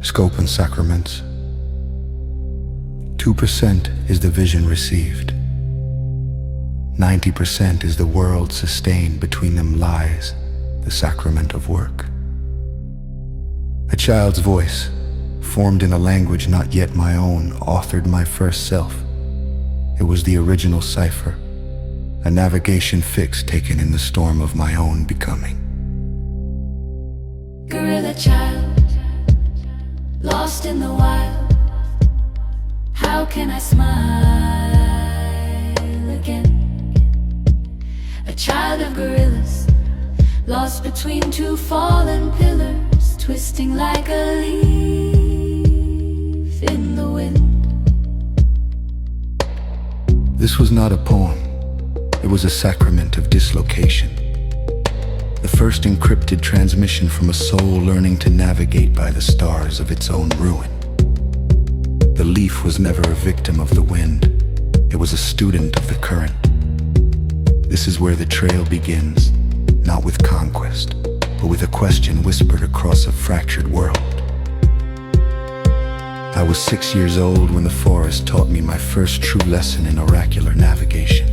Scope and Sacraments. 2% is the vision received. 90% is the world sustained. Between them lies the sacrament of work. A child's voice, formed in a language not yet my own, authored my first self. It was the original cipher, a navigation fix taken in the storm of my own becoming. Gorilla child, lost in the wild. How can I smile again? A child of gorillas, lost between two fallen pillars, twisting like a leaf in the wind. This was not a poem, it was a sacrament of dislocation. The first encrypted transmission from a soul learning to navigate by the stars of its own ruin. The leaf was never a victim of the wind, it was a student of the current. This is where the trail begins, not with conquest, but with a question whispered across a fractured world. I was 6 years old when the forest taught me my first true lesson in oracular navigation.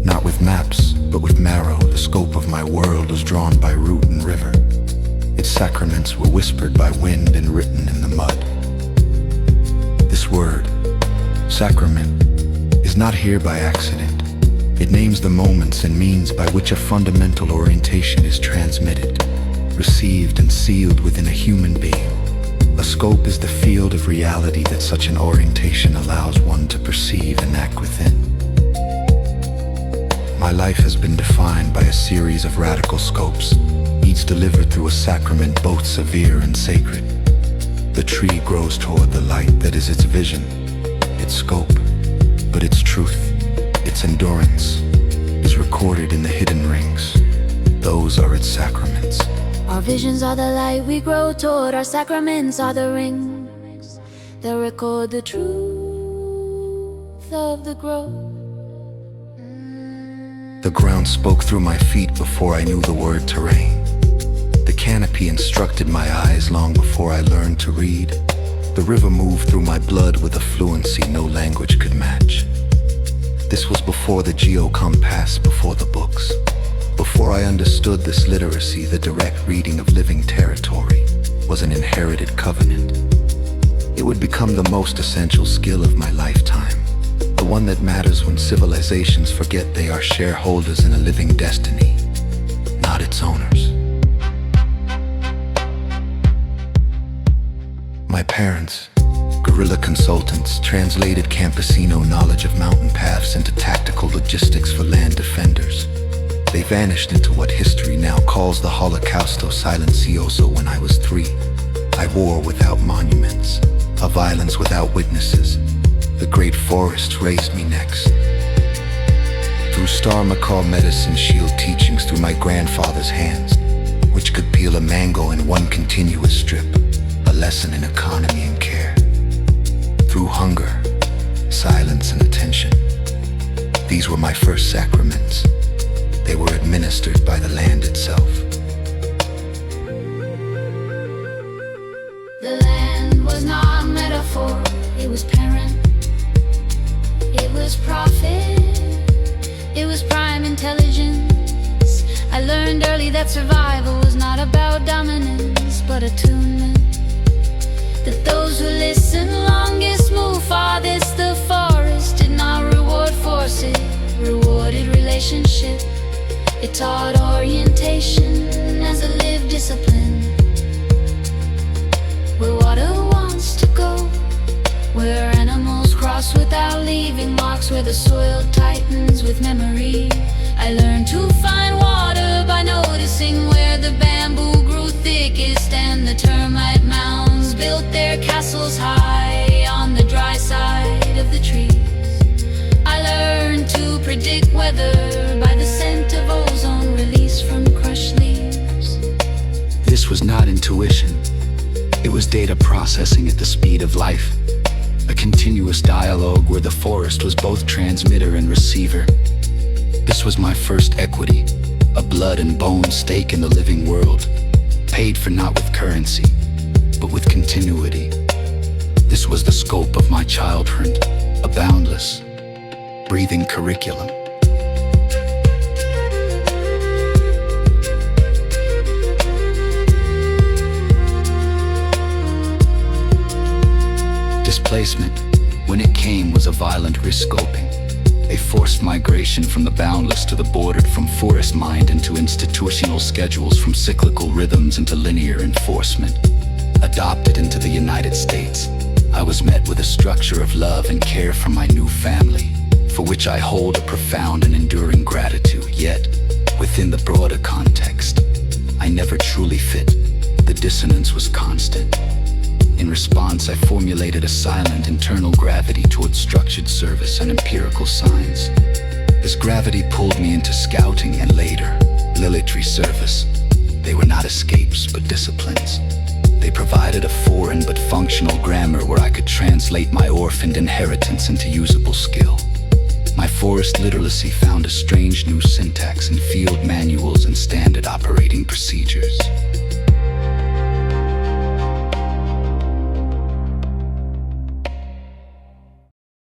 Not with maps, but with marrow, the scope of my world was drawn by root and river. Its sacraments were whispered by wind and written in the mud. This word, sacrament, is not here by accident. It names the moments and means by which a fundamental orientation is transmitted, received and sealed within a human being. A scope is the field of reality that such an orientation allows one to perceive and act within. My life has been defined by a series of radical scopes, each delivered through a sacrament both severe and sacred. The tree grows toward the light that is its vision, its scope, but its truth, its endurance, is recorded in the hidden rings. Those are its sacraments. Our visions are the light we grow toward, our sacraments are the rings that record the truth of the growth. The ground spoke through my feet before I knew the word terrain. The canopy instructed my eyes long before I learned to read. The river moved through my blood with a fluency no language could match. This was before the GeoCOMPASS, before the books. Before I understood this literacy, the direct reading of living territory was an inherited covenant. It would become the most essential skill of my lifetime, the one that matters when civilizations forget they are shareholders in a living destiny, not its owners. My parents, guerrilla consultants, translated campesino knowledge of mountain paths into tactical logistics for land defenders. They vanished into what history now calls the Holocausto Silencioso. When I was 3, I war without monuments, a violence without witnesses. The great forest raised me next. Through Star Macaw medicine shield teachings, through my grandfather's hands, which could peel a mango in one continuous strip, a lesson in economy and care. Through hunger, silence and attention. These were my first sacraments. They were administered by the land itself. The land was not metaphor, it was parent. It was prophet, it was prime intelligence. I learned early that survival was not about dominance, but attunement. That those who listen longest move farthest. The forest did not reward force, it rewarded relationship. It taught orientation as a lived discipline. Where water wants to go, where animals cross without leaving marks, where the soil tightens with memory. I learned to find water by noticing where the bamboo grew thickest and the termite mounds built their castles high on the dry side of the trees. I learned to predict weather by the scent of ozone released from crushed leaves. This was not intuition. It was data processing at the speed of life. A continuous dialogue where the forest was both transmitter and receiver. This was my first equity, a blood and bone stake in the living world, paid for not with currency, but with continuity. This was the scope of my childhood, a boundless, breathing curriculum. Displacement, when it came, was a violent risk-scoping, a forced migration from the boundless to the bordered, from forest mind into institutional schedules, from cyclical rhythms into linear enforcement. Adopted into the United States, I was met with a structure of love and care from my new family, for which I hold a profound and enduring gratitude. Yet, within the broader context, I never truly fit. The dissonance was constant. In response, I formulated a silent internal gravity towards structured service and empirical science. This gravity pulled me into scouting and later, military service. They were not escapes, but disciplines. They provided a foreign but functional grammar where I could translate my orphaned inheritance into usable skill. My forest literacy found a strange new syntax in field manuals and standard operating procedures.